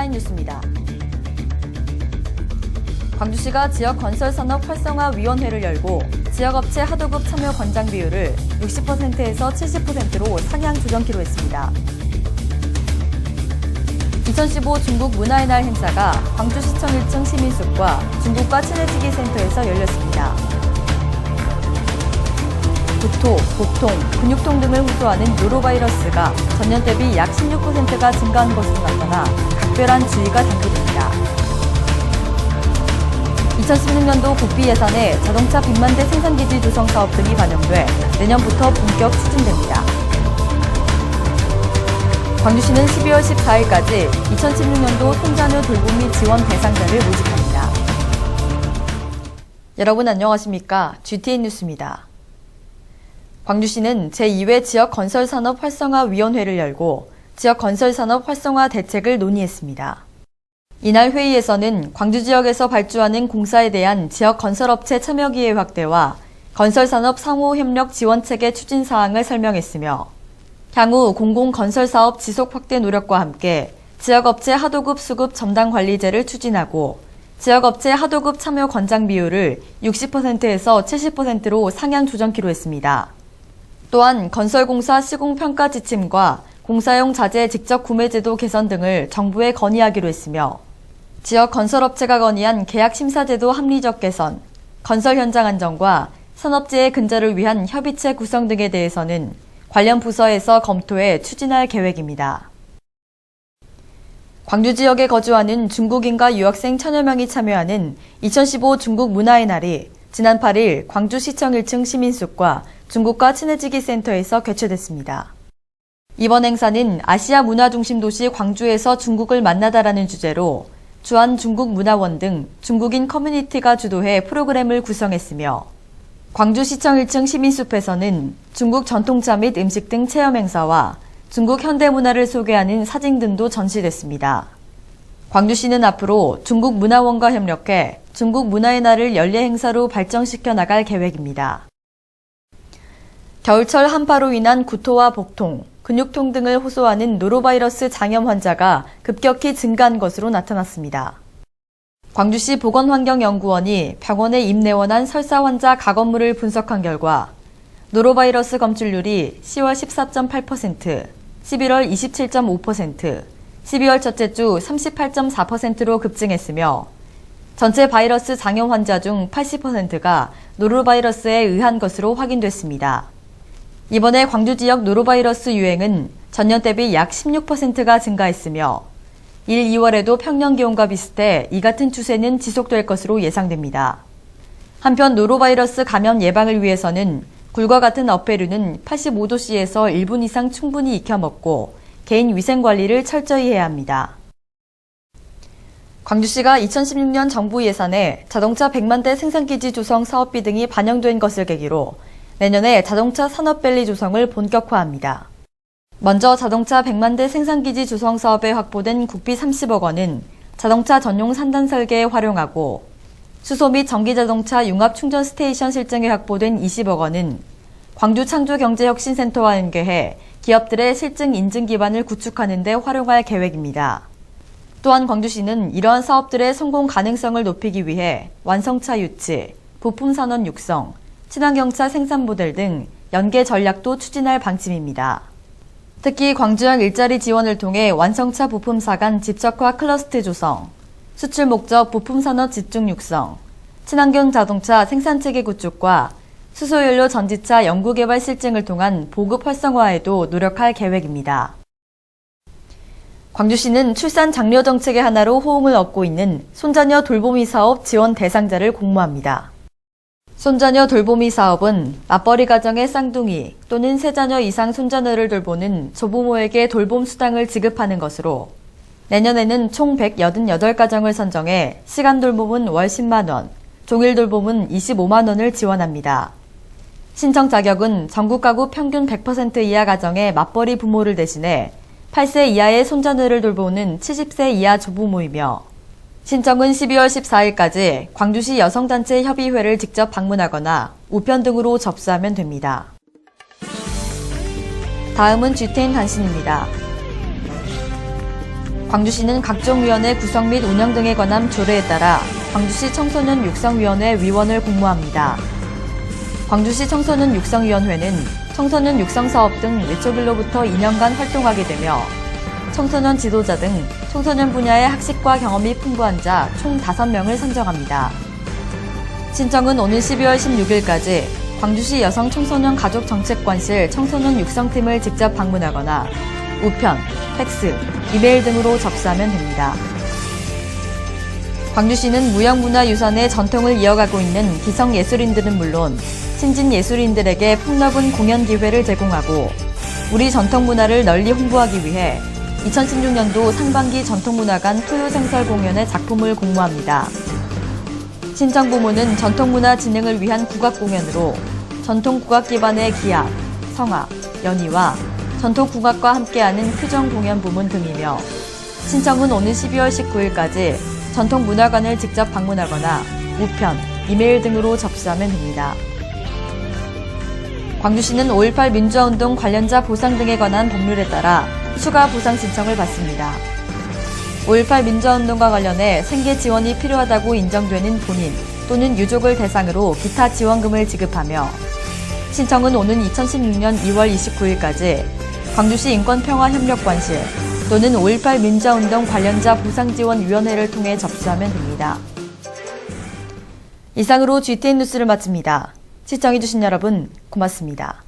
헤드라인 뉴스입니다. 광주시가 지역건설산업활성화위원회를 열고 지역업체 하도급 참여 권장 비율을 60%에서 70%로 상향 조정키로 했습니다. 2015 중국 문화의 날 행사가 광주시청 1층 시민숲과 중국과 친해지기 센터에서 열렸습니다. 구토, 복통, 근육통 등을 호소하는 노로바이러스가 전년 대비 약 16%가 증가한 것으로 나타나 각별한 주의가 당부됩니다. 2016년도 국비 예산에 자동차 100만 대 생산기지 조성 사업 등이 반영돼 내년부터 본격 추진됩니다. 광주시는 12월 14일까지 2016년도 손자녀 돌보미 지원 대상자를 모집합니다. 여러분 안녕하십니까? GTN 뉴스입니다. 광주시는 제2회 지역건설산업활성화위원회를 열고 지역건설산업 활성화 대책을 논의했습니다. 이날 회의에서는 광주 지역에서 발주하는 공사에 대한 지역건설업체 참여기회 확대와 건설산업 상호협력 지원체계 추진 사항을 설명했으며 향후 공공건설사업 지속 확대 노력과 함께 지역업체 하도급 수급 점당 관리제를 추진하고 지역업체 하도급 참여 권장 비율을 60%에서 70%로 상향 조정키로 했습니다. 또한 건설공사 시공평가 지침과 공사용 자재 직접 구매 제도 개선 등을 정부에 건의하기로 했으며 지역 건설업체가 건의한 계약 심사제도 합리적 개선, 건설 현장 안정과 산업재해 근절을 위한 협의체 구성 등에 대해서는 관련 부서에서 검토해 추진할 계획입니다. 광주 지역에 거주하는 중국인과 유학생 천여 명이 참여하는 2015 중국 문화의 날이 지난 8일 광주시청 1층 시민숲과 중국과 친해지기 센터에서 개최됐습니다. 이번 행사는 아시아 문화중심 도시 광주에서 중국을 만나다라는 주제로 주한중국문화원 등 중국인 커뮤니티가 주도해 프로그램을 구성했으며 광주시청 1층 시민숲에서는 중국 전통차 및 음식 등 체험 행사와 중국 현대문화를 소개하는 사진 등도 전시됐습니다. 광주시는 앞으로 중국문화원과 협력해 중국 문화의 날을 연례 행사로 발전시켜 나갈 계획입니다. 겨울철 한파로 인한 구토와 복통, 근육통 등을 호소하는 노로바이러스 장염 환자가 급격히 증가한 것으로 나타났습니다. 광주시 보건환경연구원이 병원에 입내원한 설사 환자 가건물을 분석한 결과 노로바이러스 검출률이 10월 14.8%, 11월 27.5%, 12월 첫째 주 38.4%로 급증했으며 전체 바이러스 장염 환자 중 80%가 노로바이러스에 의한 것으로 확인됐습니다. 이번에 광주 지역 노로바이러스 유행은 전년 대비 약 16%가 증가했으며 1, 2월에도 평년 기온과 비슷해 이 같은 추세는 지속될 것으로 예상됩니다. 한편 노로바이러스 감염 예방을 위해서는 굴과 같은 어패류는 85도씨에서 1분 이상 충분히 익혀 먹고 개인 위생 관리를 철저히 해야 합니다. 광주시가 2016년 정부 예산에 자동차 100만 대 생산기지 조성 사업비 등이 반영된 것을 계기로 내년에 자동차 산업밸리 조성을 본격화합니다. 먼저 자동차 100만 대 생산기지 조성 사업에 확보된 국비 30억 원은 자동차 전용 산단 설계에 활용하고 수소 및 전기자동차 융합 충전 스테이션 실증에 확보된 20억 원은 광주 창조경제혁신센터와 연계해 기업들의 실증 인증 기반을 구축하는 데 활용할 계획입니다. 또한 광주시는 이러한 사업들의 성공 가능성을 높이기 위해 완성차 유치, 부품 산업 육성, 친환경차 생산 모델 등 연계 전략도 추진할 방침입니다. 특히 광주형 일자리 지원을 통해 완성차 부품사 간 집적화 클러스터 조성, 수출 목적 부품 산업 집중 육성, 친환경 자동차 생산체계 구축과 수소연료 전지차 연구개발 실증을 통한 보급 활성화에도 노력할 계획입니다. 광주시는 출산 장려 정책의 하나로 호응을 얻고 있는 손자녀 돌보미 사업 지원 대상자를 공모합니다. 손자녀 돌보미 사업은 맞벌이 가정의 쌍둥이 또는 세 자녀 이상 손자녀를 돌보는 조부모에게 돌봄 수당을 지급하는 것으로 내년에는 총 188가정을 선정해 시간 돌봄은 월 10만 원, 종일 돌봄은 25만 원을 지원합니다. 신청 자격은 전국 가구 평균 100% 이하 가정의 맞벌이 부모를 대신해 8세 이하의 손자녀를 돌보는 70세 이하 조부모이며 신청은 12월 14일까지 광주시 여성단체 협의회를 직접 방문하거나 우편 등으로 접수하면 됩니다. 다음은 GTN 단신입니다. 광주시는 각종 위원회 구성 및 운영 등에 관한 조례에 따라 광주시 청소년 육성위원회 위원을 공모합니다. 광주시 청소년 육성위원회는 청소년 육성 사업 등 예초기로부터 2년간 활동하게 되며 청소년 지도자 등 청소년 분야의 학식과 경험이 풍부한 자 총 5명을 선정합니다. 신청은 오는 12월 16일까지 광주시 여성청소년가족정책관실 청소년 육성팀을 직접 방문하거나 우편, 팩스, 이메일 등으로 접수하면 됩니다. 광주시는 무형문화유산의 전통을 이어가고 있는 기성예술인들은 물론 신진예술인들에게 폭넓은 공연 기회를 제공하고 우리 전통문화를 널리 홍보하기 위해 2016년도 상반기 전통문화관 토요생설 공연의 작품을 공모합니다. 신청부문은 전통문화 진흥을 위한 국악공연으로 전통국악 기반의 기악, 성악, 연희와 전통국악과 함께하는 표정공연 부문 등이며 신청은 오는 12월 19일까지 전통문화관을 직접 방문하거나 우편, 이메일 등으로 접수하면 됩니다. 광주시는 5.18 민주화운동 관련자 보상 등에 관한 법률에 따라 추가 보상 신청을 받습니다. 5.18 민주화운동과 관련해 생계 지원이 필요하다고 인정되는 본인 또는 유족을 대상으로 기타 지원금을 지급하며 신청은 오는 2016년 2월 29일까지 광주시 인권평화협력관실 또는 5.18 민주화운동 관련자 보상지원위원회를 통해 접수하면 됩니다. 이상으로 GTN 뉴스를 마칩니다. 시청해주신 여러분 고맙습니다.